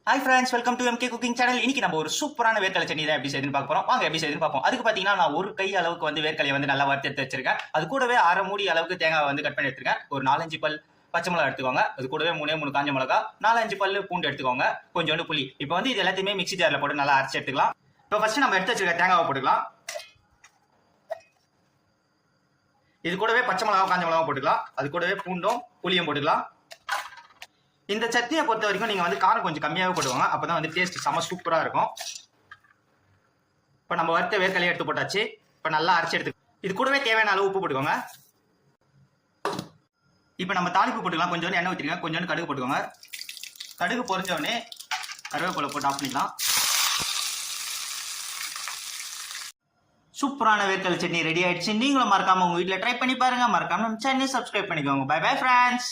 Hi friends, welcome to MK cooking channel. இன்னைக்கு நம்ம ஒரு சூப்பரான வேர்க்கடலை சட்னி தான் எப்படி செய்யுதுன்னு பார்க்க போறோம். வாங்க எப்படி செய்யுதுன்னு பார்ப்போம். அதுக்கு பார்த்தீங்கன்னா நான் ஒரு கை அளவுக்கு வேர்க்கடலையை நல்லா வறுத்து எடுத்து வச்சிருக்கேன். அது கூடவே அரை மூடி அளவுக்கு தேங்காய் கட் பண்ணி எடுத்துருக்கேன். ஒரு 4-5 பல் பச்சை மிளகா எடுத்துக்கோங்க. அது கூடவே 3 காஞ்ச மிளகா, 4-5 பல் பூண்டு எடுத்துக்கோங்க. கொஞ்சோண்டு புளி. இப்போ இது எல்லாத்தையுமே மிக்ஸி ஜாரில் போட்டு நல்லா அரைச்சி எடுத்துக்கலாம். இப்போ ஃபர்ஸ்ட் நம்ம எடுத்து வச்சிருக்க தேங்காவை போட்டுக்கலாம். இது கூடவே பச்சை மிளகா, காஞ்ச மிளகா போட்டுக்கலாம். அது கூடவே பூண்டும் புளியும் போட்டுக்கலாம். இந்த சட்னியை பொறுத்த வரைக்கும் நீங்க காரம் கொஞ்சம் கம்மியாகவே போடுவாங்க. அப்பதான் டேஸ்ட் செம சூப்பரா இருக்கும். இப்போ நம்ம வறுத்த வேர்க்கடலையை எடுத்து போட்டாச்சு. இப்போ நல்லா அரைச்சி எடுத்து இது கூடவே தேவையான அளவு உப்பு போட்டுக்கோங்க. இப்போ நம்ம தாளிப்பு போட்டுக்கலாம். கொஞ்சோண்டு எண்ணெய் ஊற்றிருங்க. கொஞ்சோண்டு கடுகு போட்டுக்கோங்க. கடுகு பொரிஞ்ச உடனே கருவேப்பிலை போட்டு ஆஃப் பண்ணிக்கலாம். சூப்பரான வேர்க்கடலை சட்னி ரெடி ஆயிடுச்சு. நீங்களும் மறக்காம உங்க வீட்டில் ட்ரை பண்ணி பாருங்க. மறக்காம நம்ம சேனலை சப்ஸ்கிரைப் பண்ணிக்கோங்க. Bye bye friends.